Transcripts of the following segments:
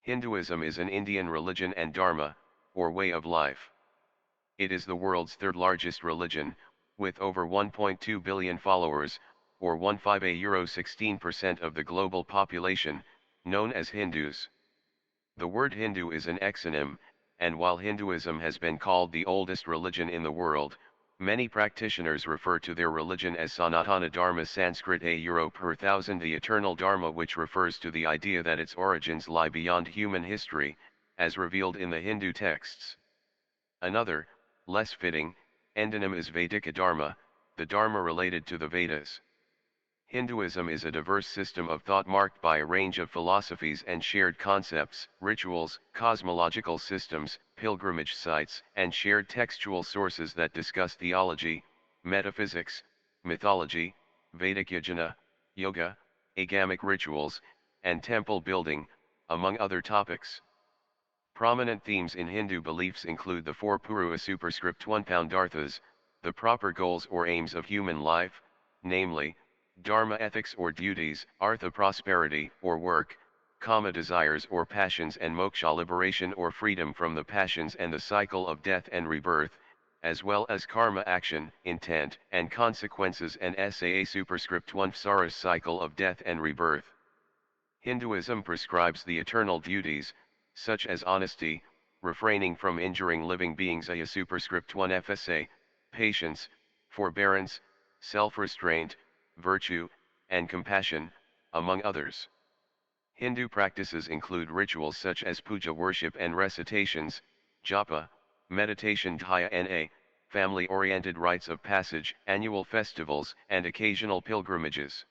Hinduism is an Indian religion and dharma, or way of life. It is the world's third largest religion, with over 1.2 billion followers, or 16% of the global population, known as Hindus. The word Hindu is an exonym, and while Hinduism has been called the oldest religion in the world, many practitioners refer to their religion as Sanatana Dharma, Sanskrit a euro per thousand, the eternal Dharma, which refers to the idea that its origins lie beyond human history, as revealed in the Hindu texts. Another, less fitting, endonym is Vaidika Dharma, the Dharma related to the Vedas. Hinduism is a diverse system of thought marked by a range of philosophies and shared concepts, rituals, cosmological systems, pilgrimage sites, and shared textual sources that discuss theology, metaphysics, mythology, Vedic yajna, yoga, agamic rituals, and temple building, among other topics. Prominent themes in Hindu beliefs include the four Puruṣarthas, the proper goals or aims of human life, namely, dharma ethics or duties, artha prosperity or work, kama desires or passions, and moksha liberation or freedom from the passions and the cycle of death and rebirth, as well as karma action, intent, and consequences, and saa superscript 1 samsara cycle of death and rebirth. Hinduism prescribes the eternal duties, such as honesty, refraining from injuring living beings, a superscript 1 fsa, patience, forbearance, self-restraint, virtue, and compassion, among others. Hindu practices include rituals such as puja, worship and recitations, japa, meditation, dhyana, family-oriented rites of passage, annual festivals, and occasional pilgrimages.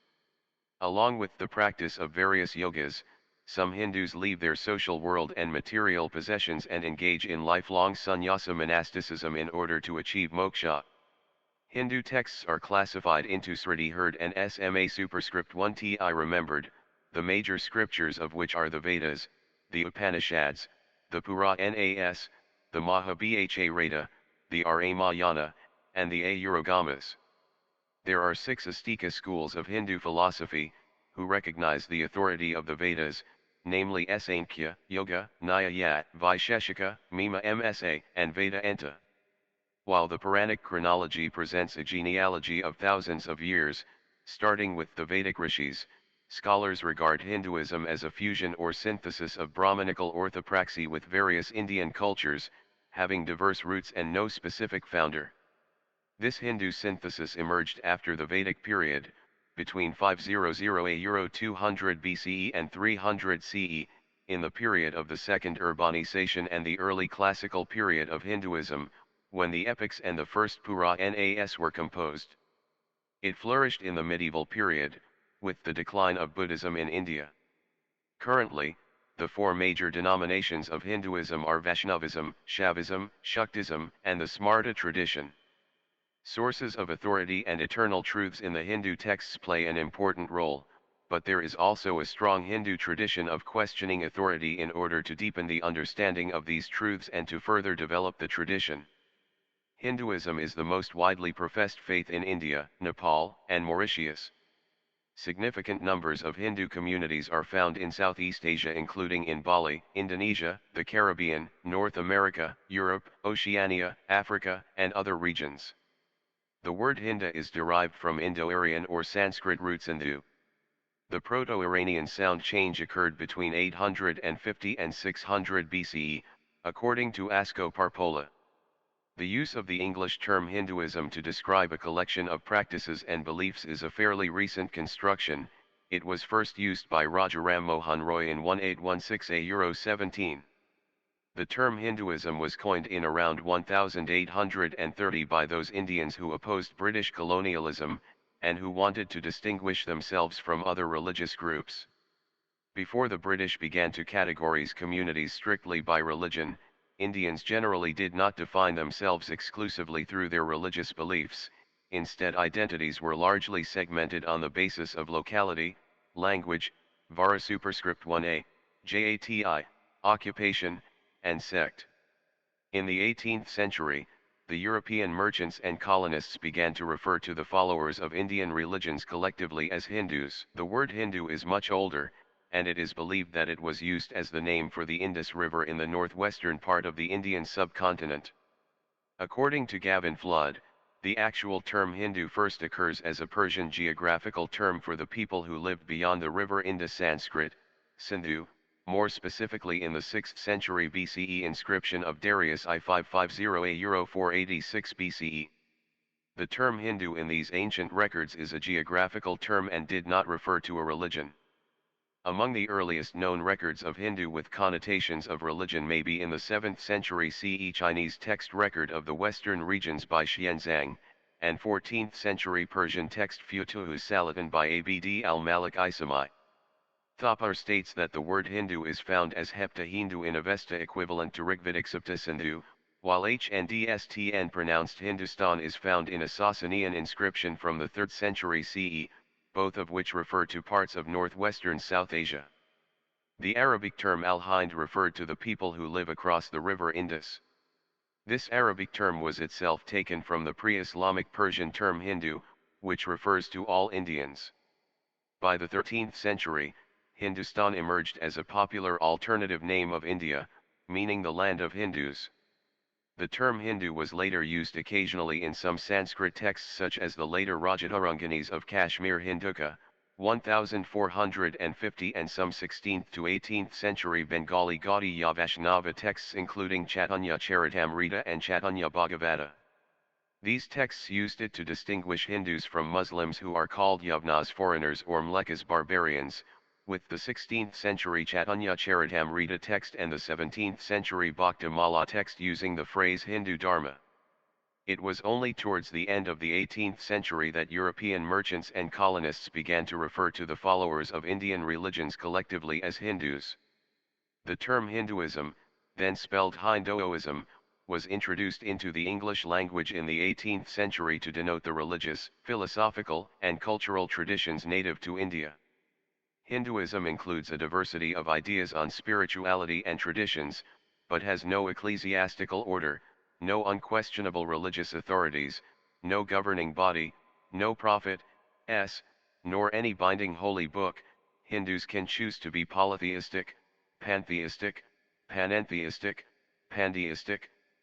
Along with the practice of various yogas, some Hindus leave their social world and material possessions and engage in lifelong sannyasa monasticism in order to achieve moksha. Hindu texts are classified into Smriti heard and Sma superscript 1 ti remembered, the major scriptures of which are the Vedas, the Upanishads, the Puranas, the Mahabharata, the Ramayana, and the Ayuragamas. There are 6 Astika schools of Hindu philosophy, who recognize the authority of the Vedas, namely Sankhya, Yoga, Nyaya, Vaisheshika, Mima Msa, and Vedanta. While the Puranic chronology presents a genealogy of thousands of years, starting with the Vedic rishis, scholars regard Hinduism as a fusion or synthesis of Brahmanical orthopraxy with various Indian cultures, having diverse roots and no specific founder. This Hindu synthesis emerged after the Vedic period, between 500 a 200 BCE and 300 CE, in the period of the Second Urbanization and the early classical period of Hinduism, when the epics and the first Puranas were composed. It flourished in the medieval period, with the decline of Buddhism in India. Currently, the 4 major denominations of Hinduism are Vaishnavism, Shaivism, Shaktism, and the Smarta tradition. Sources of authority and eternal truths in the Hindu texts play an important role, but there is also a strong Hindu tradition of questioning authority in order to deepen the understanding of these truths and to further develop the tradition. Hinduism is the most widely professed faith in India, Nepal, and Mauritius. Significant numbers of Hindu communities are found in Southeast Asia, including in Bali, Indonesia, the Caribbean, North America, Europe, Oceania, Africa, and other regions. The word Hindu is derived from Indo-Aryan or Sanskrit roots Hindu. The Proto-Iranian sound change occurred between 850 and 600 BCE, according to Asko Parpola. The use of the English term Hinduism to describe a collection of practices and beliefs is a fairly recent construction. It was first used by Raja Ram Mohan Roy in 1816 a 17. The term Hinduism was coined in around 1830 by those Indians who opposed British colonialism, and who wanted to distinguish themselves from other religious groups. Before the British began to categorize communities strictly by religion, Indians generally did not define themselves exclusively through their religious beliefs. Instead, identities were largely segmented on the basis of locality, language, vara superscript 1a, jati, occupation, and sect. In the 18th century, the European merchants and colonists began to refer to the followers of Indian religions collectively as Hindus. The word Hindu is much older, and it is believed that it was used as the name for the Indus River in the northwestern part of the Indian subcontinent. According to Gavin Flood, the actual term Hindu first occurs as a Persian geographical term for the people who lived beyond the river Indus. Sanskrit, Sindhu, more specifically in the 6th century BCE inscription of Darius I 550 486 BCE. The term Hindu in these ancient records is a geographical term and did not refer to a religion. Among the earliest known records of Hindu with connotations of religion may be in the 7th century CE Chinese text record of the western regions by Xianzang, and 14th century Persian text Futuhus Salatin by Abd al-Malik Isami. Thapar states that the word Hindu is found as Hepta Hindu in Avesta equivalent to Rigvedic Sapta Sindhu, while Hndstn pronounced Hindustan is found in a Sasanian inscription from the 3rd century CE, both of which refer to parts of northwestern South Asia. The Arabic term al-Hind referred to the people who live across the river Indus. This Arabic term was itself taken from the pre-Islamic Persian term Hindu, which refers to all Indians. By the 13th century, Hindustan emerged as a popular alternative name of India, meaning the land of Hindus. The term Hindu was later used occasionally in some Sanskrit texts such as the later Rajataranganis of Kashmir Hinduka, 1450 and some 16th to 18th century Bengali Gaudiya Vaishnava texts including Chaitanya Charitamrita and Chaitanya Bhagavata. These texts used it to distinguish Hindus from Muslims who are called Yavnas foreigners or Mlekas barbarians, with the 16th century Chaitanya Charitamrita text and the 17th century Bhakti Mala text using the phrase Hindu Dharma. It was only towards the end of the 18th century that European merchants and colonists began to refer to the followers of Indian religions collectively as Hindus. The term Hinduism, then spelled Hinduism, was introduced into the English language in the 18th century to denote the religious, philosophical, and cultural traditions native to India. Hinduism includes a diversity of ideas on spirituality and traditions, but has no ecclesiastical order, no unquestionable religious authorities, no governing body, no prophet, nor any binding holy book. Hindus can choose to be polytheistic, pantheistic, panentheistic, pandeistic,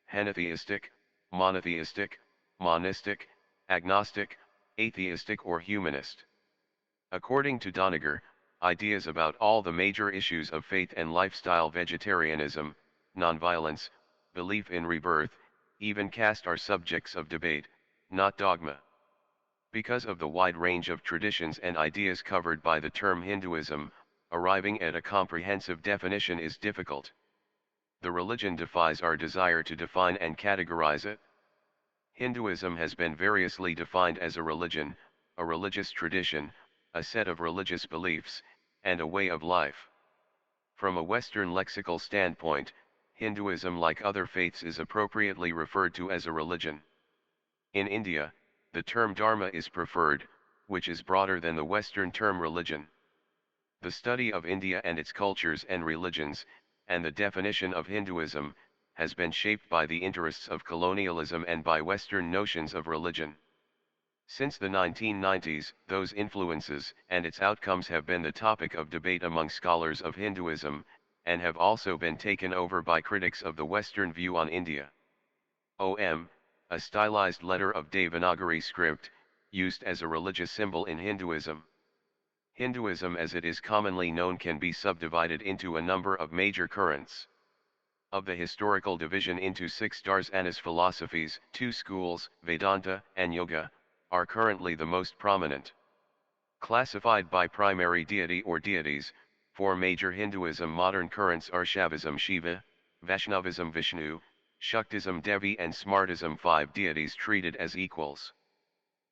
henotheistic, monotheistic, monistic, agnostic, atheistic or humanist. According to Doniger, ideas about all the major issues of faith and lifestyle, vegetarianism, nonviolence, belief in rebirth, even caste, are subjects of debate, not dogma. Because of the wide range of traditions and ideas covered by the term Hinduism, arriving at a comprehensive definition is difficult. The religion defies our desire to define and categorize it. Hinduism has been variously defined as a religion, a religious tradition, a set of religious beliefs, and a way of life. From a Western lexical standpoint, Hinduism, like other faiths, is appropriately referred to as a religion. In India, the term Dharma is preferred, which is broader than the Western term religion. The study of India and its cultures and religions, and the definition of Hinduism, has been shaped by the interests of colonialism and by Western notions of religion. Since the 1990s, those influences and its outcomes have been the topic of debate among scholars of Hinduism, and have also been taken over by critics of the Western view on India. Om, a stylized letter of Devanagari script, used as a religious symbol in Hinduism. Hinduism as it is commonly known can be subdivided into a number of major currents. Of the historical division into 6 darsanas philosophies, 2 schools, Vedanta and Yoga, are currently the most prominent. Classified by primary deity or deities, 4 major Hinduism modern currents are Shaivism Shiva, Vaishnavism Vishnu, Shaktism Devi and Smartism, 5 deities treated as equals.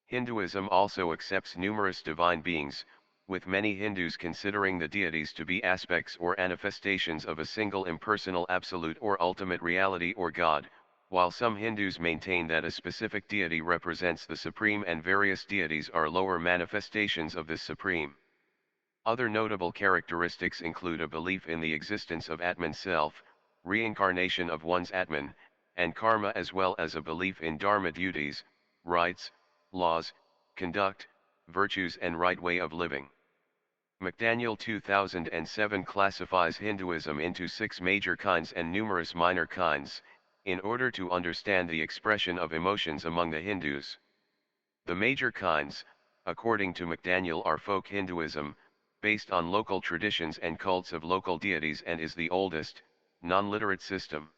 Hinduism also accepts numerous divine beings, with many Hindus considering the deities to be aspects or manifestations of a single impersonal absolute or ultimate reality or God, while some Hindus maintain that a specific deity represents the Supreme and various deities are lower manifestations of this Supreme. Other notable characteristics include a belief in the existence of Atman self, reincarnation of one's Atman, and karma, as well as a belief in dharma, duties, rights, laws, conduct, virtues and right way of living. McDaniel 2007 classifies Hinduism into 6 major kinds and numerous minor kinds, in order to understand the expression of emotions among the Hindus. The major kinds, according to McDaniel, are folk Hinduism, based on local traditions and cults of local deities, and is the oldest, non-literate system.